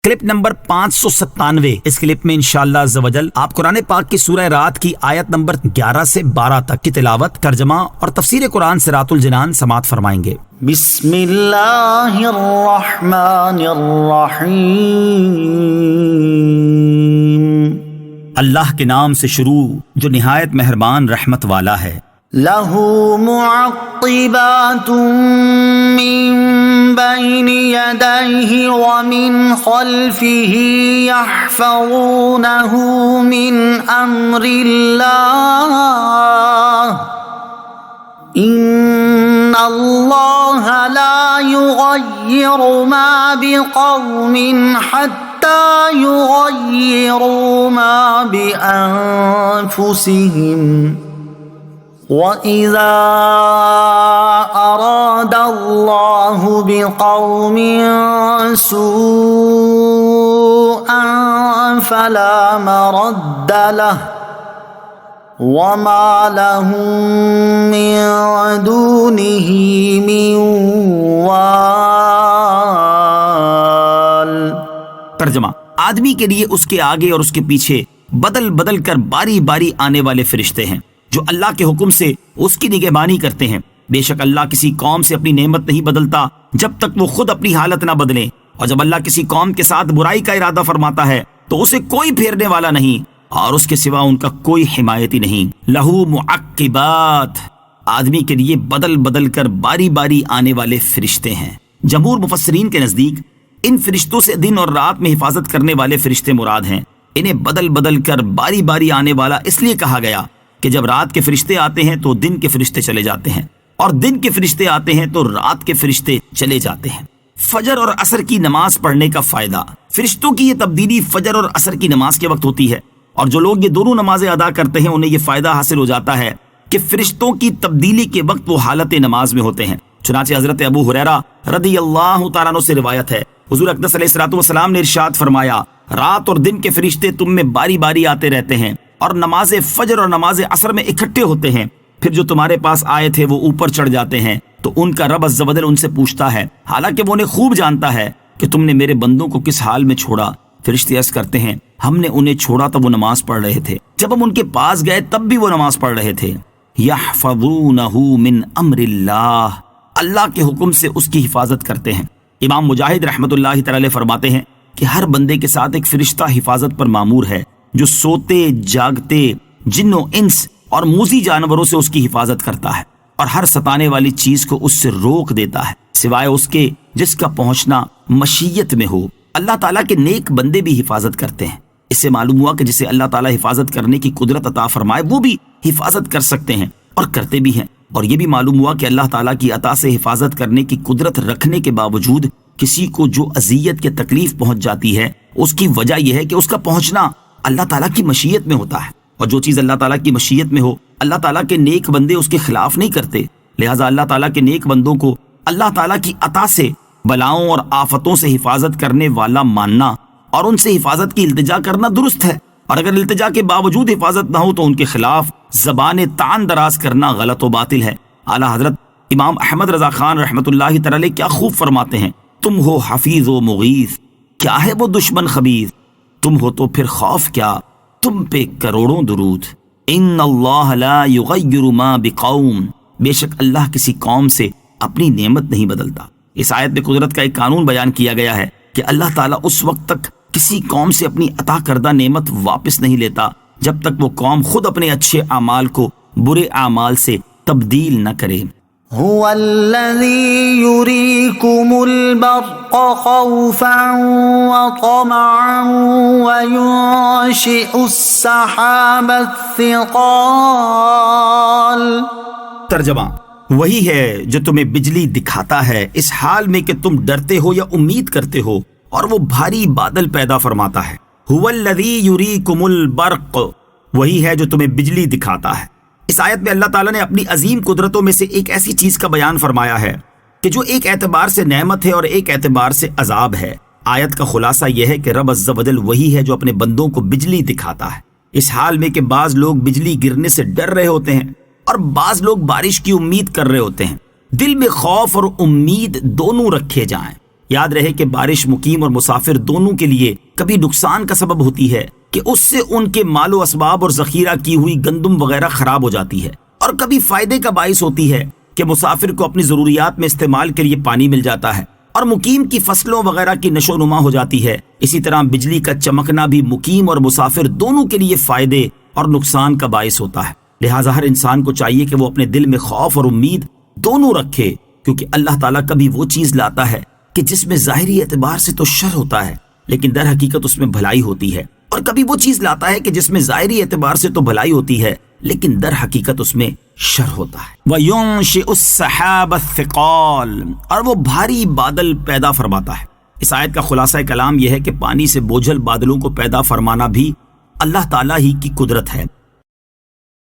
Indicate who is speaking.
Speaker 1: Clip number 597۔ اس clip میں انشاءاللہ عز و جل آپ قرآن پاک کی سورہ رات کی آیت نمبر 11 سے 12 تک کی تلاوت، ترجمہ اور تفسیر قرآن صراط الجنان سماعت فرمائیں گے۔
Speaker 2: بسم اللہ الرحمن الرحیم۔
Speaker 1: اللہ کے نام سے شروع جو نہایت مہربان رحمت والا ہے۔
Speaker 2: لہ معقبات من بین یدیہ ومن خلفہ یحفظونہ من امر اللہ ان اللہ لا یغیر ما بقوم حتی یغیروا ما بانفسہم وَإِذَا أَرَادَ اللَّهُ بِقَوْمٍ سُوءًا فَلَا مَرَدَّ لَهُ وَمَا لَهُم مِّن دُونِهِ مِن وَالٍ۔
Speaker 1: ترجمہ: آدمی کے لیے اس کے آگے اور اس کے پیچھے بدل بدل کر باری باری آنے والے فرشتے ہیں جو اللہ کے حکم سے اس کی نگہبانی کرتے ہیں۔ بے شک اللہ کسی قوم سے اپنی نعمت نہیں بدلتا جب تک وہ خود اپنی حالت نہ بدلے، اور جب اللہ کسی قوم کے ساتھ برائی کا ارادہ فرماتا ہے تو اسے کوئی پھیرنے والا نہیں اور اس کے سوا ان کا کوئی حمایتی نہیں۔ لہو معقبات، آدمی کے لیے بدل بدل کر باری باری آنے والے فرشتے ہیں۔ جمہور مفسرین کے نزدیک ان فرشتوں سے دن اور رات میں حفاظت کرنے والے فرشتے مراد ہیں۔ انہیں بدل بدل کر باری باری آنے والا اس لیے کہا گیا کہ جب رات کے فرشتے آتے ہیں تو دن کے فرشتے چلے جاتے ہیں، اور دن کے فرشتے آتے ہیں تو رات کے فرشتے چلے جاتے ہیں۔ فجر اور عصر کی نماز پڑھنے کا فائدہ۔ فرشتوں کی یہ تبدیلی فجر اور عصر کی نماز کے وقت ہوتی ہے، اور جو لوگ یہ دونوں نمازیں ادا کرتے ہیں انہیں یہ فائدہ حاصل ہو جاتا ہے کہ فرشتوں کی تبدیلی کے وقت وہ حالت نماز میں ہوتے ہیں۔ چنانچہ حضرت ابو ہریرہ رضی اللہ تعالیٰ عنہ سے روایت ہے، حضور اقدس علیہ الصلوۃ والسلام نے ارشاد فرمایا، رات اور دن کے فرشتے تم میں باری باری آتے رہتے ہیں اور نماز فجر اور نماز عصر میں اکٹھے ہوتے ہیں، پھر جو تمہارے پاس آئے تھے وہ اوپر چڑھ جاتے ہیں تو ان کا رب عز و جل ان سے پوچھتا ہے، حالانکہ وہ انہیں خوب جانتا ہے کہ تم نے میرے بندوں کو کس حال میں چھوڑا۔ فرشتے عرض کرتے ہیں، ہم نے انہیں چھوڑا تب وہ نماز پڑھ رہے تھے، جب ہم ان کے پاس گئے تب بھی وہ نماز پڑھ رہے تھے۔ یحفظونہ من امر اللہ، اللہ کے حکم سے اس کی حفاظت کرتے ہیں۔ امام مجاہد رحمۃ اللہ تعالی علیہ فرماتے ہیں کہ ہر بندے کے ساتھ ایک فرشتہ حفاظت پر مامور ہے جو سوتے جاگتے جن و انس اور موذی جانوروں سے اس کی حفاظت کرتا ہے اور ہر ستانے والی چیز کو اس سے روک دیتا ہے سوائے اس کے جس کا پہنچنا مشیت میں ہو۔ اللہ تعالیٰ کے نیک بندے بھی حفاظت کرتے ہیں۔ اس سے معلوم ہوا کہ جسے اللہ تعالیٰ حفاظت کرنے کی قدرت عطا فرمائے وہ بھی حفاظت کر سکتے ہیں اور کرتے بھی ہیں، اور یہ بھی معلوم ہوا کہ اللہ تعالیٰ کی عطا سے حفاظت کرنے کی قدرت رکھنے کے باوجود کسی کو جو اذیت کی تکلیف پہنچ جاتی ہے اس کی وجہ یہ ہے کہ اس کا پہنچنا اللہ تعالیٰ کی مشیت میں ہوتا ہے، اور جو چیز اللہ تعالیٰ کی مشیت میں ہو اللہ تعالیٰ کے نیک بندے اس کے خلاف نہیں کرتے، لہٰذا اللہ تعالیٰ کے نیک بندوں کو اللہ تعالیٰ کی عطا سے بلاؤں اور آفتوں سے حفاظت کرنے والا ماننا اور ان سے حفاظت کی التجا کرنا درست ہے، اور اگر التجا کے باوجود حفاظت نہ ہو تو ان کے خلاف زبان تان دراز کرنا غلط و باطل ہے۔ اعلیٰ حضرت امام احمد رضا خان رحمۃ اللہ تعالی کیا خوب فرماتے ہیں، تم ہو حفیظ و مغیث، کیا ہے وہ دشمن خبیث، تم ہو تو پھر خوف کیا، تم پہ کروڑوں درود۔ ان اللہ لا یغیر ما بقوم، بے شک اللہ کسی قوم سے اپنی نعمت نہیں بدلتا۔ اس آیت میں قدرت کا ایک قانون بیان کیا گیا ہے کہ اللہ تعالیٰ اس وقت تک کسی قوم سے اپنی عطا کردہ نعمت واپس نہیں لیتا جب تک وہ قوم خود اپنے اچھے اعمال کو برے اعمال سے تبدیل نہ کرے۔
Speaker 2: هو الذی یریکم البرق خوفا وطمعا وینشئ السحاب الثقال۔
Speaker 1: ترجمہ: وہی ہے جو تمہیں بجلی دکھاتا ہے اس حال میں کہ تم ڈرتے ہو یا امید کرتے ہو، اور وہ بھاری بادل پیدا فرماتا ہے۔ هو الذی یریکم البرق، وہی ہے جو تمہیں بجلی دکھاتا ہے۔ اس آیت میں اللہ تعالیٰ نے اپنی عظیم قدرتوں میں سے ایک ایسی چیز کا بیان فرمایا ہے کہ جو ایک اعتبار سے نعمت ہے اور ایک اعتبار سے عذاب ہے۔ آیت کا خلاصہ یہ ہے کہ رب عز و جل وہی ہے جو اپنے بندوں کو بجلی دکھاتا ہے، اس حال میں کہ بعض لوگ بجلی گرنے سے ڈر رہے ہوتے ہیں اور بعض لوگ بارش کی امید کر رہے ہوتے ہیں۔ دل میں خوف اور امید دونوں رکھے جائیں، یاد رہے کہ بارش مقیم اور مسافر دونوں کے لیے کبھی نقصان کا سبب ہوتی ہے کہ اس سے ان کے مال و اسباب اور ذخیرہ کی ہوئی گندم وغیرہ خراب ہو جاتی ہے، اور کبھی فائدے کا باعث ہوتی ہے کہ مسافر کو اپنی ضروریات میں استعمال کے لیے پانی مل جاتا ہے اور مقیم کی فصلوں وغیرہ کی نشو و نما ہو جاتی ہے۔ اسی طرح بجلی کا چمکنا بھی مقیم اور مسافر دونوں کے لیے فائدے اور نقصان کا باعث ہوتا ہے۔ لہٰذا ہر انسان کو چاہیے کہ وہ اپنے دل میں خوف اور امید دونوں رکھے، کیونکہ اللہ تعالیٰ کبھی وہ چیز لاتا ہے کہ جس میں ظاہری اعتبار سے تو شر ہوتا ہے لیکن در حقیقت اس میں بھلائی ہوتی ہے، اور کبھی وہ چیز لاتا ہے کہ جس میں ظاہری اعتبار سے تو بھلائی ہوتی ہے لیکن در حقیقت اس میں شر ہوتا ہے۔ وَيُنشِئُ السَّحَابَ الثِّقَالَ، اور وہ بھاری بادل پیدا فرماتا ہے۔ اس آیت کا خلاصہ کلام یہ ہے کہ پانی سے بوجھل بادلوں کو پیدا فرمانا بھی اللہ تعالیٰ ہی کی قدرت ہے۔